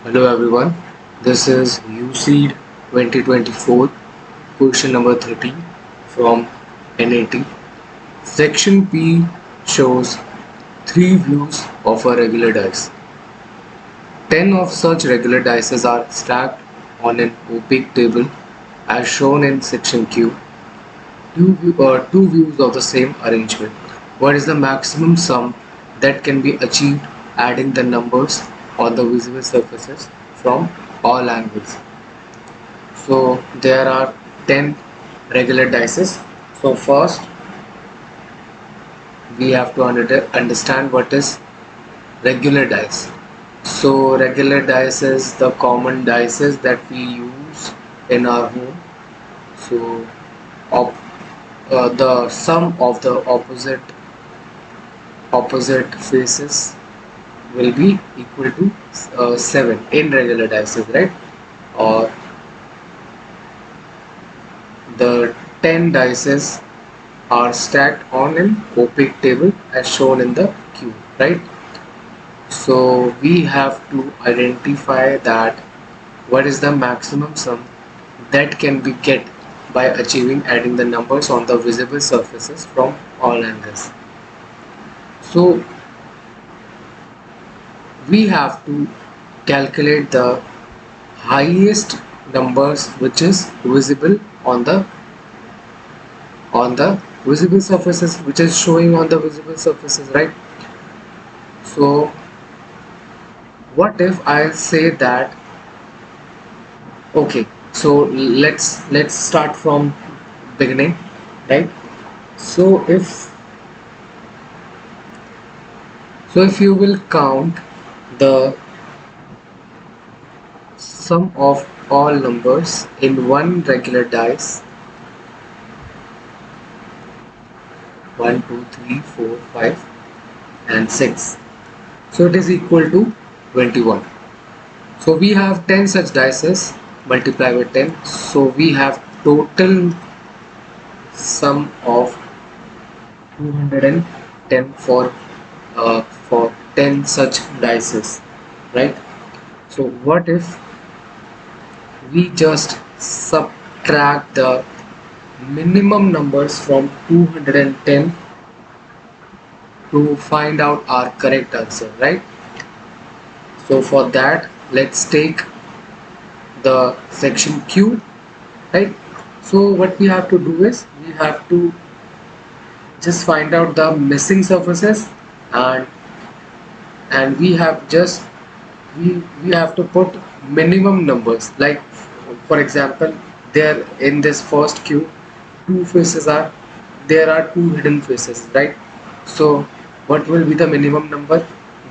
Hello everyone, this is Uceed 2024, question number 13 from NAT. Section P shows three views of a regular dice. 10 of such regular dice are stacked on an opaque table as shown in section Q. Two views of the same arrangement. What is the maximum sum that can be achieved adding the numbers on the visible surfaces from all angles? So there are 10 regular dices. So first we have to understand what is regular dice. So regular dice is the common dices that we use in our home. So op the sum of the opposite faces will be equal to 7 in regular dice, right? Or the 10 dices are stacked on an opaque table as shown in the cube, right? So we have to identify that what is the maximum sum that can be get by achieving adding the numbers on the visible surfaces from all angles. So we have to calculate the highest numbers which is visible on the visible surfaces, which is showing on the visible surfaces, right? So what if I say that, okay, so let's start from beginning, right? So if you will count the sum of all numbers in one regular dice, 1 2 3 4 5 and 6, so it is equal to 21. So we have 10 such dices, multiply by 10, so we have total sum of 210 for 10 such dices, right? So what if we just subtract the minimum numbers from 210 to find out our correct answer, right? So for that, let's take the section Q, right? So what we have to do is we have to just find out the missing surfaces, and we have just we have to put minimum numbers. Like for example, there in this first queue, two faces are there are two hidden faces, right? So what will be the minimum number?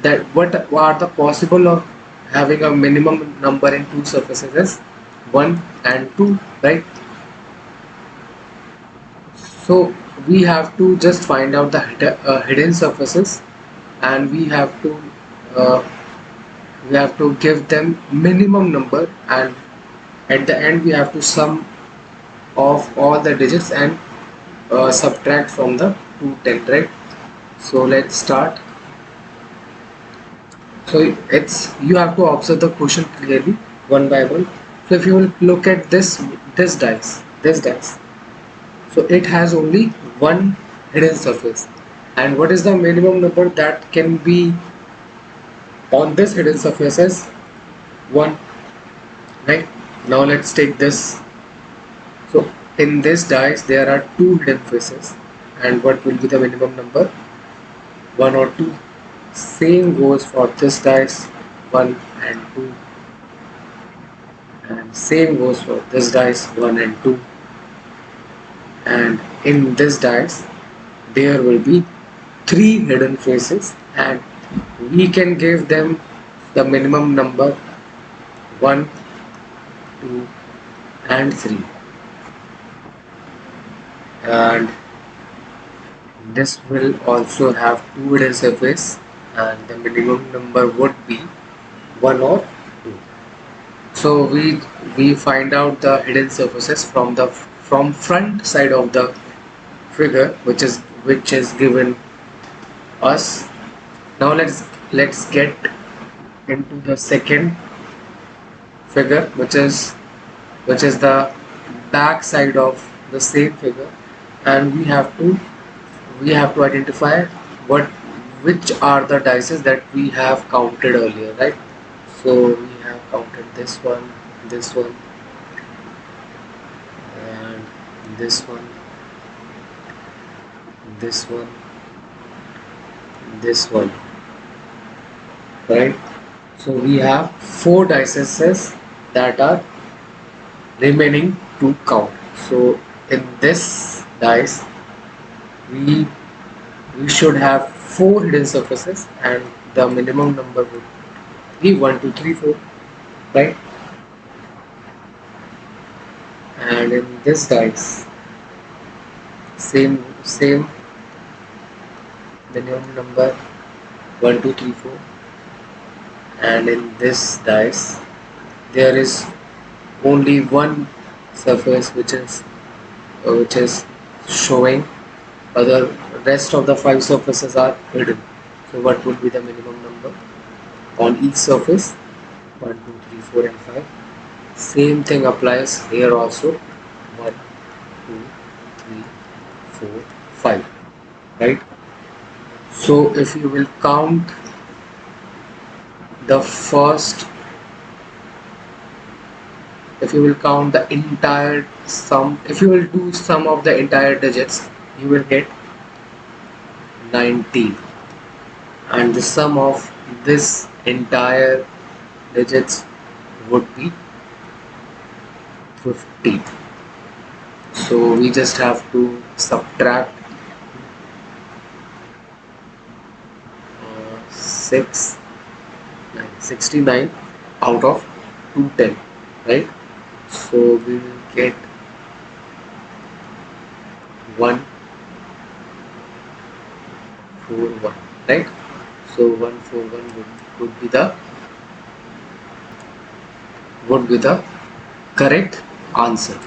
That what are the possible of having a minimum number in two surfaces is 1 and 2, right? So we have to just find out the hidden surfaces, and uh, we have to give them minimum number, and at the end we have to sum of all the digits and subtract from the 210, right? So let's start. So it's you have to observe the question clearly one by one. So if you will look at this dice, so it has only one hidden surface, and what is the minimum number that can be on this hidden surface is 1, right? Now let's take this. So in this dice there are two hidden faces, and what will be the minimum number? 1 or 2. Same goes for this dice, 1 and 2, and same goes for this dice, 1 and 2, and in this dice there will be three hidden faces, and we can give them the minimum number 1, 2 and 3, and this will also have two hidden surfaces, and the minimum number would be 1 or 2. So we find out the hidden surfaces from front side of the figure, which is given us. Now let's get into the second figure, which is the back side of the same figure, and we have to identify what which are the dices that we have counted earlier, right? So we have counted this one, and this one, this one, this one, right? So we have four dices that are remaining to count. So in this dice, we we should have four hidden surfaces, and the minimum number would be 1, 2, 3, 4, right? And in this dice, same minimum number 1, 2, 3, 4, and in this dice there is only one surface which is showing. Other rest of the five surfaces are hidden. So what would be the minimum number on each surface? 1, 2, 3, 4, and 5. Same thing applies here also. 1, 2, 3, 4, 5. Right? So if you will count the first, if you will count the entire sum, if you will do sum of the entire digits, you will get 19. And the sum of this entire digits would be 50. So we just have to subtract 6 69 out of 210, right? So we will get 141, right? So 141 would be the correct answer.